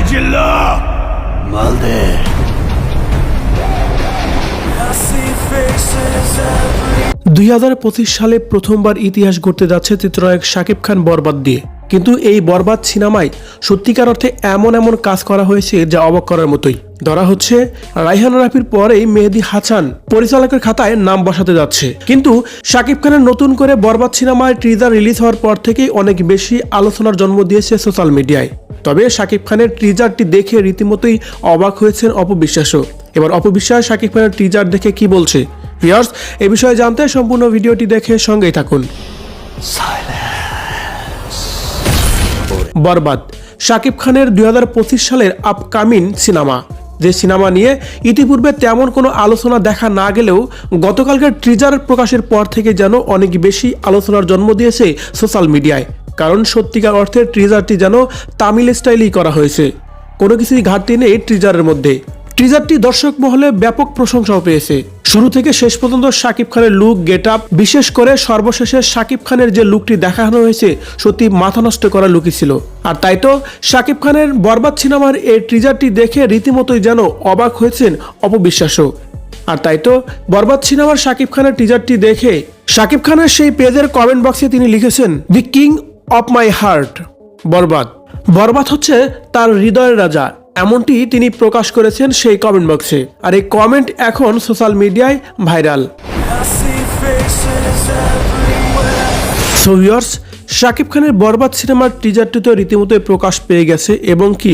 চিল্লা মাল দে। 2025 সালে প্রথমবার ইতিহাস গড়তে যাচ্ছে চিত্রনায়ক শাকিব খান বরবাদ দিয়ে। কিন্তু এই বরবাদ সিনেমায় সত্যিকার অর্থে এমন এমন কাজ করা হয়েছে যা অবাক করার মতোই। ধরা হচ্ছে রায়হান রাফির পরেই মেহেদী হাসান পরিচালকের খাতায় নাম বসাতে যাচ্ছে। কিন্তু শাকিব খানের নতুন করে বরবাদ সিনেমায় ট্রিজার রিলিজ হওয়ার পর থেকেই অনেক বেশি আলোচনার জন্ম দিয়েছে সোশ্যাল মিডিয়ায়। তবে শাকিব খানের ট্রিজারটি দেখে রীতিমতোই অবাক হয়েছেন অপবিশ্বাসও। এবার অপবিশ্বাস শাকিব খানের ট্রিজার দেখে কি বলছে, ভিউয়ার্স এই বিষয়ে জানতে সম্পূর্ণ ভিডিওটি দেখে সঙ্গেই থাকুন। বরবাদ শাকিব খানের 2025 সালের আপকামিং সিনেমা। যে সিনেমা নিয়ে ইতিপূর্বে তেমন কোনো আলোচনা দেখা না গেলেও গতকালকার ট্রিজার প্রকাশের পর থেকে যেন অনেক বেশি আলোচনার জন্ম দিয়েছে সোশ্যাল মিডিয়ায়। কারণ সত্যিকার অর্থে ট্রিজারটি যেন তামিল স্টাইলেই করা হয়েছে, কোনো কিছুই ঘাটতি নেই ট্রিজারের মধ্যে। ট্রিজারটি দর্শক মহলে ব্যাপক প্রশংসাও পেয়েছে। শুরু থেকে শেষ পর্যন্ত শাকিব খানের লুক, গেট আপ, বিশেষ করে সর্বশেষে শাকিব খানের যে লুকটি দেখানো হয়েছে সত্যি মাথা নষ্ট করা লুকই ছিল। আর তাই তো শাকিব খানের বরবাদ সিনেমার এই ট্রিজারটি দেখে রীতিমতোই যেন অবাক হয়েছেন অপবিশ্বাসও। আর তাই তো বরবাদ সিনেমার শাকিব খানের ট্রিজারটি দেখে শাকিব খানের সেই পেজের কমেন্ট বক্সে তিনি লিখেছেন, the king of my heart বরবাদ। বরবাদ হচ্ছে তার হৃদয়ের রাজা, এমনটি তিনি প্রকাশ করেছেন সেই কমেন্ট বক্সে। আর এই কমেন্ট এখন সোশ্যাল মিডিয়ায় ভাইরাল। সো ভিউয়ার্স, শাকিব খানের বরবাদ সিনেমার টিজারটি তো রীতিমতোই প্রকাশ পেয়ে গেছে এবং কি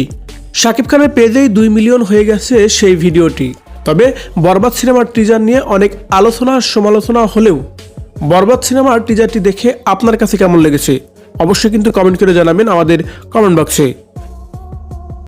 শাকিব খানের পেজেই 2 মিলিয়ন হয়ে গেছে সেই ভিডিওটি। তবে বরবাদ সিনেমার টিজার নিয়ে অনেক আলোচনা সমালোচনা হলেও বরবাদ সিনেমার টিজারটি দেখে আপনার কাছে কেমন লেগেছে অবশ্যই কিন্তু কমেন্ট করে জানাবেন আমাদের কমেন্ট বক্সে।